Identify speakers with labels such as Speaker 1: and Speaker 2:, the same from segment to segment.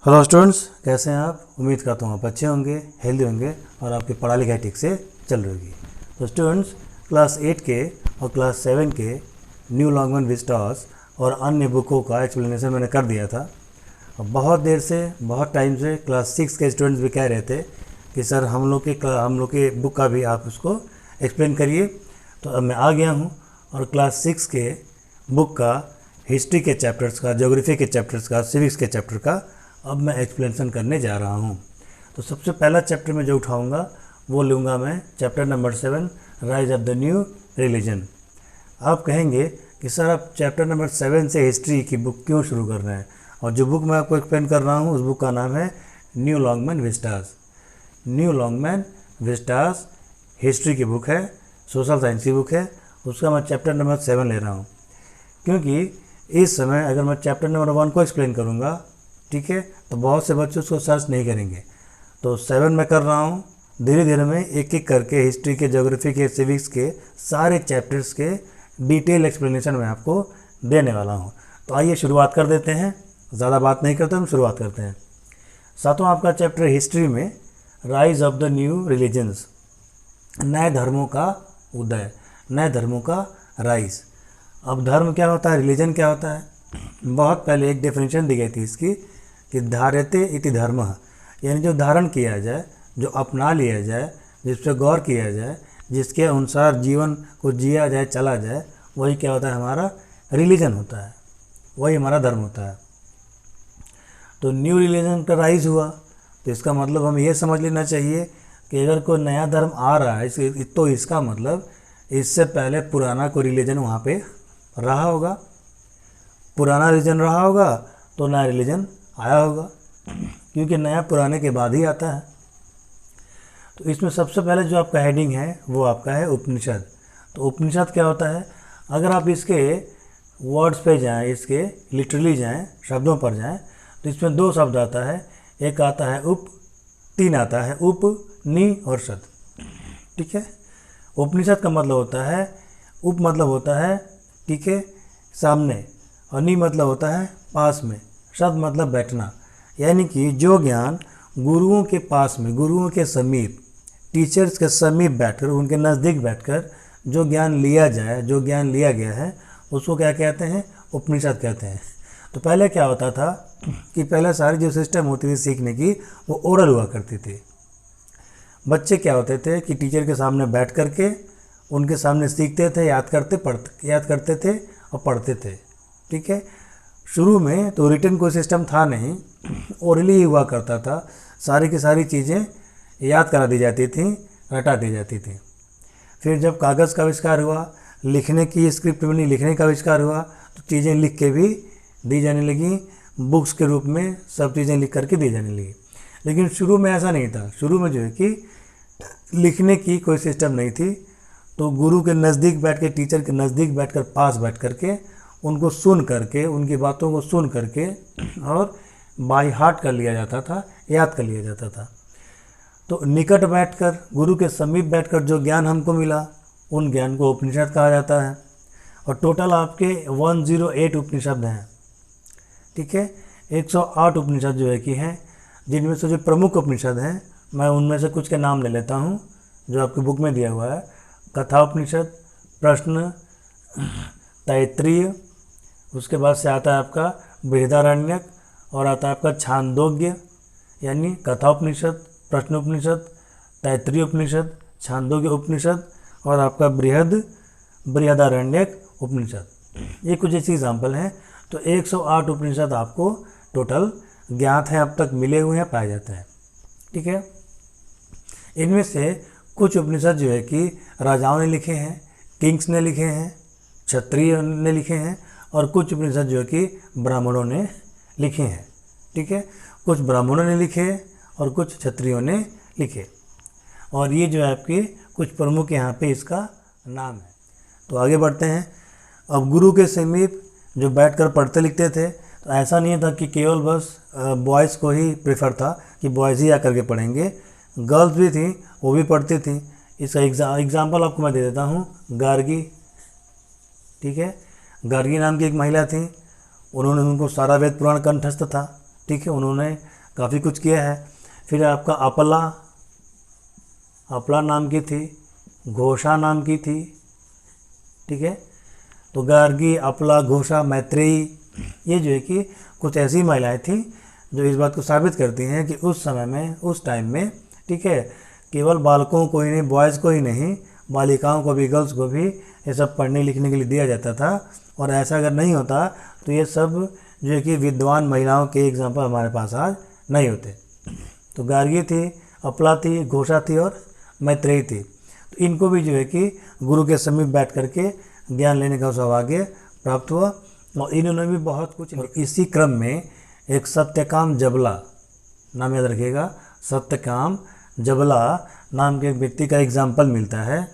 Speaker 1: Hello students, कैसे हैं आप। उम्मीद करता हूँ आप अच्छे होंगे, हेल्दी होंगे और आपकी पढ़ाई लिखाई ठीक से चल रही होगी। तो स्टूडेंट्स, क्लास 8 के और क्लास 7 के न्यू लॉन्गमैन विस्टास और अन्य बुकों का एक्सप्लेनेशन मैंने कर दिया था। और बहुत देर से, बहुत टाइम से क्लास 6 के स्टूडेंट्स भी कह रहे थे कि सर हम लोग के बुक का भी आप उसको एक्सप्लेन करिए। तो अब मैं आ गया हूँ और क्लास 6 के बुक का हिस्ट्री के चैप्टर्स का, ज्योग्राफी के चैप्टर्स का, सिविक्स के चैप्टर का अब मैं एक्सप्लेनेशन करने जा रहा हूँ। तो सबसे पहला चैप्टर में जो उठाऊँगा वो लूँगा मैं chapter number 7, rise of the new religion. आप कहेंगे कि सर आप चैप्टर नंबर 7 से हिस्ट्री की बुक क्यों शुरू कर रहे हैं, और जो बुक मैं आपको एक्सप्लेन कर रहा हूँ उस बुक का नाम है new Longman Vistas. New Longman Vistas history की बुक है, सोशल साइंस की बुक है। उसका मैं चैप्टर नंबर 7 ले रहा हूँ, क्योंकि इस समय अगर मैं चैप्टर नंबर 1 को एक्सप्लेन करूँगा, ठीक है, तो बहुत से बच्चे उसको सर्च नहीं करेंगे। तो 7 मैं कर रहा हूँ, धीरे धीरे मैं एक एक करके हिस्ट्री के, ज्योग्राफी के, सिविक्स के सारे चैप्टर्स के डिटेल एक्सप्लेनेशन मैं आपको देने वाला हूँ। तो आइए शुरुआत कर देते हैं, ज़्यादा बात नहीं करते, हम शुरुआत करते हैं। सातवां आपका चैप्टर हिस्ट्री में rise of the new religions, नए धर्मों का उदय, नए धर्मों का राइज। अब धर्म क्या होता है, रिलीजन क्या होता है। बहुत पहले एक डेफिनेशन दी गई थी इसकी कि धार्यते इति धर्मः, यानी जो धारण किया जाए, जो अपना लिया जाए, जिस पर गौर किया जाए, जिसके अनुसार जीवन को जिया जाए, चला जाए, वही क्या होता है, हमारा रिलीजन होता है, वही हमारा धर्म होता है। तो न्यू रिलीजन का राइज हुआ तो इसका मतलब हमें ये समझ लेना चाहिए कि अगर कोई नया धर्म आ रहा है तो इसका मतलब इससे पहले पुराना कोई रिलीजन वहाँ पे रहा होगा, पुराना रिलीजन रहा होगा तो नया रिलीजन आया होगा, क्योंकि नया पुराने के बाद ही आता है। तो इसमें सबसे पहले जो आपका हेडिंग है वो आपका है उपनिषद। तो उपनिषद क्या होता है, अगर आप इसके वर्ड्स पे जाएं, इसके लिटरली जाएं, शब्दों पर जाएं, तो इसमें 2 शब्द आता है, एक आता है उप, 3 आता है उप, नि और शद, ठीक है। उपनिषद का मतलब होता है, उप मतलब होता है, ठीक है, सामने, और नि मतलब होता है पास में, शद मतलब बैठना। यानी कि जो ज्ञान गुरुओं के पास में, गुरुओं के समीप, टीचर्स के समीप बैठकर, उनके नज़दीक बैठकर जो ज्ञान लिया जाए, जो ज्ञान लिया गया है, उसको क्या कहते हैं, उपनिषद कहते हैं। तो पहले क्या होता था कि पहले सारी जो सिस्टम होती थी सीखने की वो ओरल हुआ करती थी। बच्चे क्या होते थे कि टीचर के सामने बैठ करके उनके सामने सीखते थे, याद करते थे और पढ़ते थे, ठीक है। शुरू में तो रिटन कोई सिस्टम था नहीं, ओरली ही हुआ करता था। सारी की सारी चीज़ें याद करा दी जाती थी, रटा दी जाती थी। फिर जब कागज़ का आविष्कार हुआ, लिखने की स्क्रिप्ट बनी, लिखने का आविष्कार हुआ, तो चीज़ें लिख के भी दी जाने लगी, बुक्स के रूप में सब चीज़ें लिख करके दी जाने लगी। लेकिन शुरू में ऐसा नहीं था। शुरू में जो है कि लिखने की कोई सिस्टम नहीं थी, तो गुरु के नज़दीक बैठ के, टीचर के नज़दीक बैठकर, पास बैठ करके उनको सुन करके, उनकी बातों को सुन करके और बाय हार्ट कर लिया जाता था, याद कर लिया जाता था। तो निकट बैठकर, गुरु के समीप बैठकर जो ज्ञान हमको मिला, उन ज्ञान को उपनिषद कहा जाता है। और टोटल आपके 108 उपनिषद हैं, ठीक है। 108 उपनिषद जो है कि हैं, जिनमें से जो प्रमुख उपनिषद हैं मैं उनमें से कुछ के नाम ले लेता हूँ जो आपकी बुक में दिया हुआ है। कथा उपनिषद, प्रश्न, तैत्रीय, उसके बाद से आता है आपका बृहदारण्यक, और आता है आपका छांदोग्य, यानी कथा उपनिषद, प्रश्न उपनिषद, तैत्रीय उपनिषद, छांदोग्य उपनिषद और आपका बृहदारण्यक उपनिषद। ये कुछ ऐसे एग्जाम्पल हैं। तो 108 उपनिषद आपको टोटल ज्ञात हैं, अब तक मिले हुए हैं, पाए जाते हैं, ठीक है। इनमें से कुछ उपनिषद जो है कि राजाओं ने लिखे हैं, किंग्स ने लिखे हैं, क्षत्रिय ने लिखे हैं, और कुछ उपनिषद जो है कि ब्राह्मणों ने लिखे हैं, ठीक है। कुछ ब्राह्मणों ने लिखे और कुछ क्षत्रियों ने लिखे। और ये जो है आपके कुछ प्रमुख यहाँ पे इसका नाम है। तो आगे बढ़ते हैं। अब गुरु के समीप जो बैठकर पढ़ते लिखते थे, तो ऐसा नहीं था कि केवल बस बॉयज़ को ही प्रेफर था कि बॉयज़ ही आकर के पढ़ेंगे, गर्ल्स भी थी, वो भी पढ़ती थी। इसका एग्जाम्पल आपको मैं दे देता हूँ, गार्गी, ठीक है। गार्गी नाम की एक महिला थी, उन्होंने, उनको सारा वेद पुराण कंठस्थ था, ठीक है। उन्होंने काफ़ी कुछ किया है। फिर आपका अपला नाम की थी, घोषा नाम की थी, ठीक है। तो गार्गी, अपला, घोषा, मैत्रेयी, ये जो है कि कुछ ऐसी महिलाएं थीं जो इस बात को साबित करती हैं कि उस समय में, उस टाइम में, ठीक है, केवल बालकों को ही नहीं, बॉयज़ को ही नहीं, बालिकाओं को भी, गर्ल्स को भी ये सब पढ़ने लिखने के लिए दिया जाता था। और ऐसा अगर नहीं होता तो ये सब जो है कि विद्वान महिलाओं के एग्जाम्पल हमारे पास आज नहीं होते। तो गार्गी थी, अपला थी, घोषा थी और मैत्रेयी थी। तो इनको भी जो है कि गुरु के समीप बैठ करके ज्ञान लेने का सौभाग्य प्राप्त हुआ और इन्होंने भी बहुत कुछ। इसी क्रम में एक सत्यकाम जबला, नाम याद रखिएगा, सत्यकाम जबला नाम के एक व्यक्ति का एग्जाम्पल मिलता है,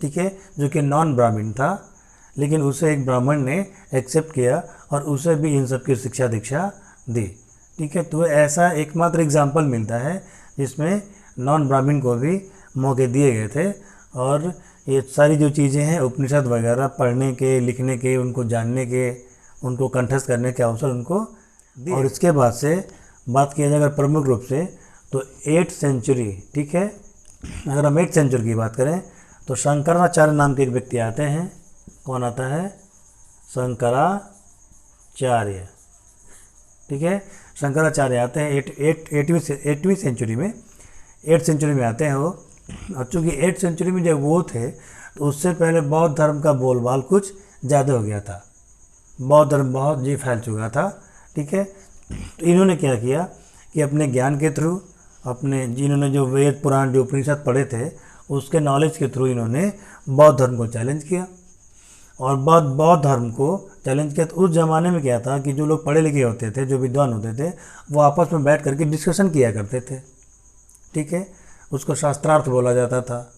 Speaker 1: ठीक है, जो कि नॉन ब्राह्मण था, लेकिन उसे एक ब्राह्मण ने एक्सेप्ट किया और उसे भी इन सब की शिक्षा दीक्षा दी, ठीक है। तो ऐसा एकमात्र एग्जाम्पल मिलता है जिसमें नॉन ब्राह्मण को भी मौके दिए गए थे और ये सारी जो चीज़ें हैं उपनिषद वगैरह पढ़ने के, लिखने के, उनको जानने के, उनको कंठस्थ करने के अवसर उनको दिए। और इसके बाद से बात किया जाए अगर प्रमुख रूप से तो 8th सेंचुरी, ठीक है, अगर हम 8th सेंचुरी की बात करें तो शंकराचार्य नाम के एक व्यक्ति आते हैं। कौन आता है? शंकराचार्य, ठीक है। शंकराचार्य आते हैं 8वीं सेंचुरी में, 8th सेंचुरी में आते हैं वो। और चूँकि 8th सेंचुरी में जब वो थे तो उससे पहले बौद्ध धर्म का बोलबाल कुछ ज़्यादा हो गया था, बौद्ध धर्म बहुत जी फैल चुका था, ठीक है। तो इन्होंने क्या किया कि अपने ज्ञान के थ्रू, अपने जिन्होंने जो वेद पुराण जो उपनिषद पढ़े थे उसके नॉलेज के थ्रू इन्होंने बौद्ध धर्म को चैलेंज किया। और बौद्ध धर्म को चैलेंज किया तो उस ज़माने में क्या था कि जो लोग पढ़े लिखे होते थे, जो विद्वान होते थे, वो आपस में बैठ करके डिस्कशन किया करते थे, ठीक है। उसको शास्त्रार्थ बोला जाता था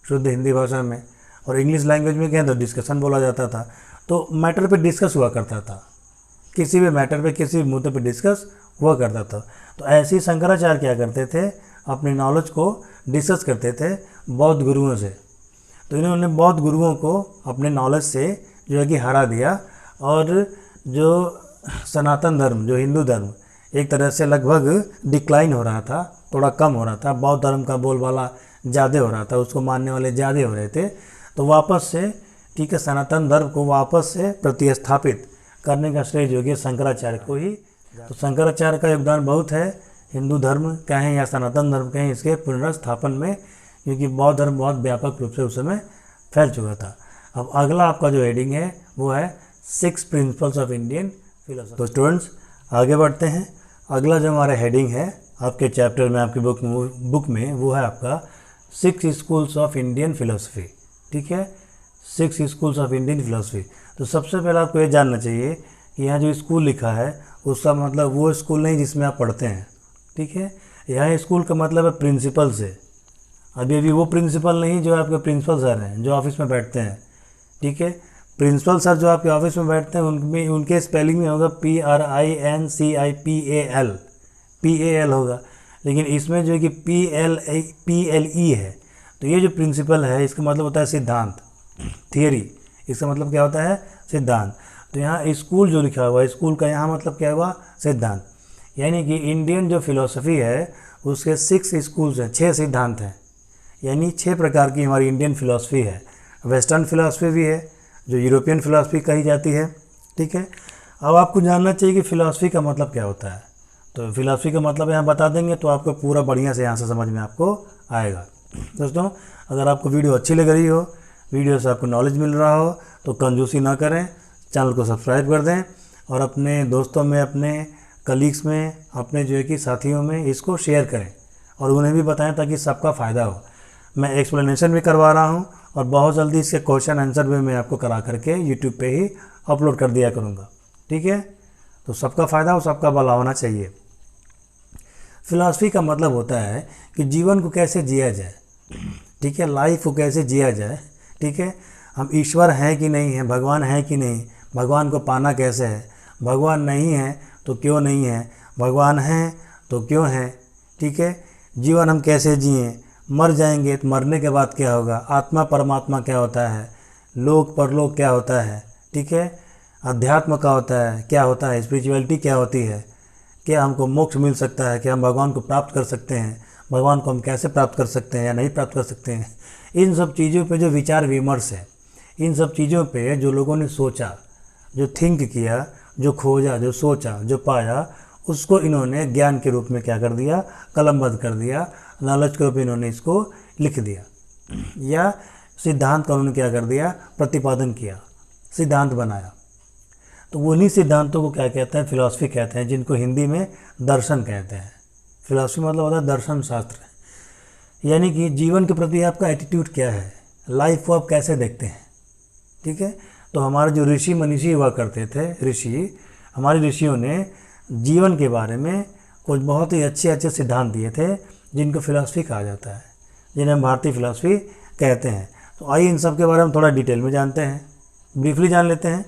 Speaker 1: शुद्ध हिंदी भाषा में, और इंग्लिश लैंग्वेज में क्या तो डिस्कशन बोला जाता था। तो मैटर पे डिस्कस हुआ करता था, किसी भी मैटर पे, किसी भी मुद्दे पे डिस्कस हुआ करता था। तो ऐसे ही शंकराचार्य क्या करते थे, अपने नॉलेज को डिस्कस करते थे बौद्ध गुरुओं से। तो इन्होंने बौद्ध गुरुओं को अपने नॉलेज से जो है कि हरा दिया और जो सनातन धर्म, जो हिंदू धर्म एक तरह से लगभग डिक्लाइन हो रहा था, थोड़ा कम हो रहा था, बौद्ध धर्म का बोलबाला ज़्यादा हो रहा था, उसको मानने वाले ज़्यादा हो रहे थे। तो वापस से, ठीक है, सनातन धर्म को वापस से प्रतिस्थापित करने का श्रेय जो है शंकराचार्य को ही। तो शंकराचार्य का योगदान बहुत है हिंदू धर्म कहें या सनातन धर्म कहें, इसके पुनर्स्थापन में, क्योंकि बौद्ध धर्म बहुत व्यापक रूप से उस समय फैल चुका था। अब अगला आपका जो हेडिंग है वो है 6 प्रिंसिपल्स ऑफ इंडियन फिलोसफी। तो स्टूडेंट्स आगे बढ़ते हैं। अगला जो हमारा हेडिंग है आपके चैप्टर में, आपकी बुक में, वो है आपका 6 स्कूल्स ऑफ इंडियन फिलोसफी, ठीक है, 6 स्कूल्स ऑफ इंडियन फिलोसफी। तो सबसे पहले आपको ये जानना चाहिए कि यहाँ जो स्कूल लिखा है उसका मतलब वो स्कूल नहीं जिसमें आप पढ़ते हैं, ठीक है। यहाँ स्कूल का मतलब है प्रिंसिपल से। अभी वो प्रिंसिपल नहीं जो आपके प्रिंसिपल सर हैं जो ऑफिस में बैठते हैं, ठीक है। प्रिंसिपल सर जो आपके ऑफिस में बैठते हैं उनमें, उनके स्पेलिंग में होगा PRINCIPAL होगा, लेकिन इसमें जो है कि PLE है। तो ये जो प्रिंसिपल है इसका मतलब होता है सिद्धांत, थियरी, इसका मतलब क्या होता है? सिद्धांत। तो यहाँ स्कूल जो लिखा हुआ है, स्कूल का यहाँ मतलब क्या हुआ? सिद्धांत। यानी कि इंडियन जो फिलॉसफी है उसके 6 स्कूल्स हैं, 6 सिद्धांत हैं, यानी 6 प्रकार की हमारी इंडियन फिलॉसफी है। वेस्टर्न फिलॉसफी भी है जो यूरोपियन फिलॉसफी कही जाती है, ठीक है। अब आपको जानना चाहिए कि फ़िलासफ़ी का मतलब क्या होता है। तो फ़िलासफ़ी का मतलब यहाँ बता देंगे तो आपको पूरा बढ़िया से यहाँ से समझ में आपको आएगा। दोस्तों अगर आपको वीडियो अच्छी लग रही हो, वीडियो से आपको नॉलेज मिल रहा हो तो कंजूसी ना करें, चैनल को सब्सक्राइब कर दें और अपने दोस्तों में, अपने कलीग्स में, अपने जो है कि साथियों में इसको शेयर करें और उन्हें भी बताएं ताकि सबका फ़ायदा हो। मैं एक्सप्लेनेशन भी करवा रहा हूँ और बहुत जल्दी इसके क्वेश्चन आंसर भी मैं आपको करा करके यूट्यूब पे ही अपलोड कर दिया करूँगा, ठीक है। तो सबका फ़ायदा हो, सबका भला होना चाहिए। फ़िलासफ़ी का मतलब होता है कि जीवन को कैसे जिया जाए, ठीक है, लाइफ को कैसे जिया जाए, ठीक है। हम ईश्वर हैं कि नहीं हैं, भगवान है कि नहीं, भगवान को पाना कैसे है, भगवान नहीं है तो क्यों नहीं है, भगवान हैं तो क्यों है, ठीक है। जीवन हम कैसे जिएँ, मर जाएंगे तो मरने के बाद क्या होगा, आत्मा परमात्मा क्या होता है, लोक परलोक क्या होता है, ठीक है, अध्यात्म क्या होता है, स्पिरिचुअलिटी क्या होती है, क्या हमको मोक्ष मिल सकता है, क्या हम भगवान को प्राप्त कर सकते हैं, भगवान को हम कैसे प्राप्त कर सकते हैं या नहीं प्राप्त कर सकते हैं, इन सब चीज़ों पे जो विचार विमर्श है, इन सब चीज़ों पे जो लोगों ने सोचा, जो थिंक किया, जो खोजा, जो सोचा, जो पाया, उसको इन्होंने ज्ञान के रूप में क्या कर दिया, कलमबद्ध कर दिया, नॉलेज के रूप में इन्होंने इसको लिख दिया, या सिद्धांत का उन्होंने क्या कर दिया, प्रतिपादन किया, सिद्धांत बनाया। तो उन्हीं सिद्धांतों को क्या कहते हैं, फिलॉसफी कहते हैं, जिनको हिंदी में दर्शन कहते हैं। फिलॉसफी मतलब होता है दर्शन शास्त्र, यानी कि जीवन के प्रति आपका एटीट्यूड क्या है, लाइफ को आप कैसे देखते हैं। ठीक है, तो हमारे जो ऋषि मनीषी हुआ करते थे, हमारे ऋषियों ने जीवन के बारे में कुछ बहुत ही अच्छे अच्छे सिद्धांत दिए थे, जिनको फिलॉसफी कहा जाता है, जिन्हें हम भारतीय फिलॉसफी कहते हैं। तो आइए इन सब के बारे में थोड़ा डिटेल में जानते हैं, ब्रीफली जान लेते हैं।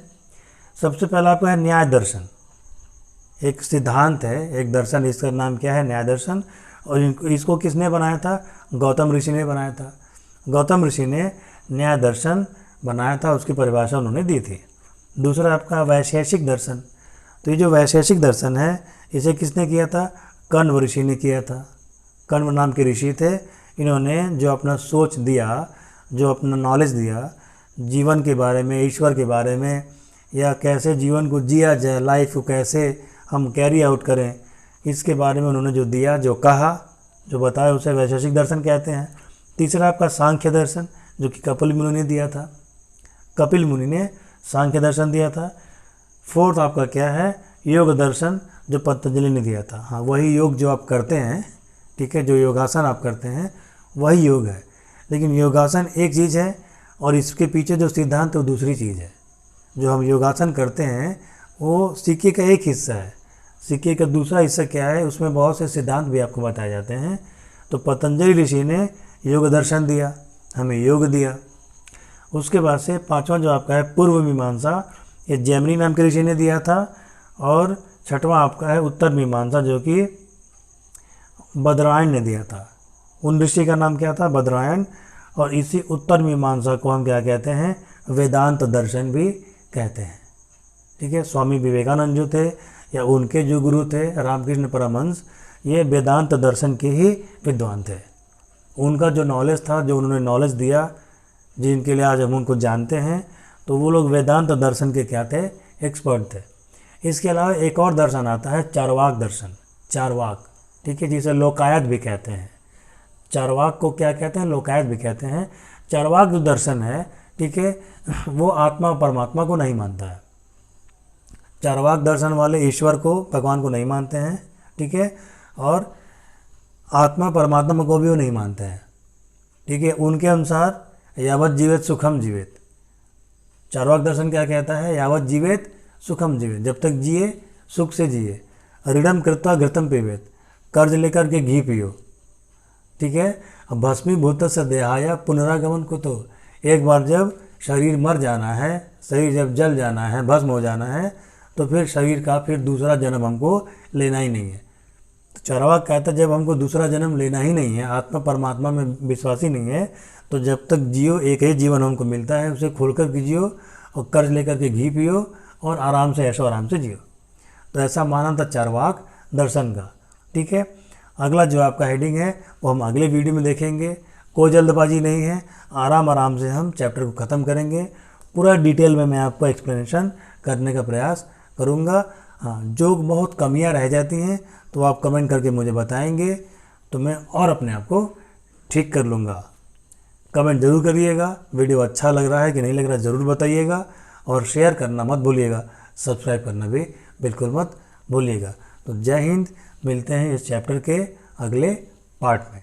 Speaker 1: सबसे पहला आपका है न्याय दर्शन। एक सिद्धांत है, एक दर्शन, इसका नाम क्या है, न्याय दर्शन। और इसको किसने बनाया था, गौतम ऋषि ने बनाया था। गौतम ऋषि ने न्याय दर्शन बनाया था, उसकी परिभाषा उन्होंने दी थी। दूसरा आपका वैशेषिक दर्शन। तो ये जो वैशेषिक दर्शन है, इसे किसने किया था, कण्व ऋषि ने किया था। कण्व नाम के ऋषि थे। इन्होंने जो अपना सोच दिया, जो अपना नॉलेज दिया जीवन के बारे में, ईश्वर के बारे में, या कैसे जीवन को जिया जाए, लाइफ को कैसे हम कैरी आउट करें, इसके बारे में उन्होंने जो दिया, जो कहा, जो बताया, उसे वैशेषिक दर्शन कहते हैं। तीसरा आपका सांख्य दर्शन, जो कि कपिल मुनि ने दिया था। कपिल मुनि ने सांख्य दर्शन दिया था। फोर्थ आपका क्या है, योग दर्शन, जो पतंजलि ने दिया था। हाँ, वही योग जो आप करते हैं, ठीक है, जो योगासन आप करते हैं वही योग है, लेकिन योगासन एक चीज़ है और इसके पीछे जो सिद्धांत है वो दूसरी चीज़ है। जो हम योगासन करते हैं वो सिक्के का एक हिस्सा है, सिक्के का दूसरा हिस्सा क्या है, उसमें बहुत से सिद्धांत भी आपको बताए जाते हैं। तो पतंजलि ऋषि ने योग दर्शन दिया, हमें योग दिया। उसके बाद से पांचवा जो आपका है पूर्व मीमांसा, ये जैमिनी नाम के ऋषि ने दिया था। और छठवां आपका है उत्तर मीमांसा, जो कि बदरायण ने दिया था। उन ऋषि का नाम क्या था, बदरायण। और इसी उत्तर मीमांसा को हम क्या कहते हैं, वेदांत दर्शन भी कहते हैं। ठीक है, स्वामी विवेकानंद जो थे या उनके जो गुरु थे रामकृष्ण परमहंस, ये वेदांत दर्शन के ही विद्वान थे। उनका जो नॉलेज था, जो उन्होंने नॉलेज दिया, जिनके लिए आज हम उनको जानते हैं, तो वो लोग वेदांत दर्शन के क्या थे, एक्सपर्ट थे। इसके अलावा एक और दर्शन आता है चारवाक दर्शन, चारवाक, ठीक है, जिसे लोकायत भी कहते हैं। चारवाक को क्या कहते हैं, लोकायत भी कहते हैं। चारवाक जो दर्शन है, ठीक है, वो आत्मा परमात्मा को नहीं मानता है। चारवाक दर्शन वाले ईश्वर को, भगवान को नहीं मानते हैं, ठीक है, और आत्मा परमात्मा को भी वो नहीं मानते हैं। ठीक है, उनके अनुसार यावत जीवेत सुखम जीवेत। चारवाक दर्शन क्या कहता है, यावत जीवेत सुखम जीवेत, जब तक जिए सुख से जिए। ऋणम कृत्वा घृतम पीवेत, कर्ज लेकर के घी पियो। ठीक है, भस्मीभूत से देहाया पुनरागमन को, तो एक बार जब शरीर मर जाना है, शरीर जब जल जाना है, भस्म हो जाना है, तो फिर शरीर का फिर दूसरा जन्म हमको लेना ही नहीं है। तो चारवाक कहता है जब हमको दूसरा जन्म लेना ही नहीं है, आत्मा परमात्मा में विश्वास ही नहीं है, तो जब तक जियो, एक ही जीवन हमको मिलता है, उसे खोलकर के जियो और कर्ज लेकर के घी पियो और आराम से, ऐशो आराम से जियो। तो ऐसा माना था चारवाक दर्शन का। ठीक है, अगला जो आपका हेडिंग है वो हम अगले वीडियो में देखेंगे। कोई जल्दबाजी नहीं है, आराम से हम चैप्टर को ख़त्म करेंगे। पूरा डिटेल में मैं आपको एक्सप्लेनेशन करने का प्रयास करूँगा। हाँ, जो बहुत कमियाँ रह जाती हैं तो आप कमेंट करके मुझे बताएंगे, तो मैं और अपने आप को ठीक कर लूँगा। कमेंट ज़रूर करिएगा, वीडियो अच्छा लग रहा है कि नहीं लग रहा है ज़रूर बताइएगा, और शेयर करना मत भूलिएगा, सब्सक्राइब करना भी बिल्कुल मत भूलिएगा। तो जय हिंद, मिलते हैं इस चैप्टर के अगले पार्ट में।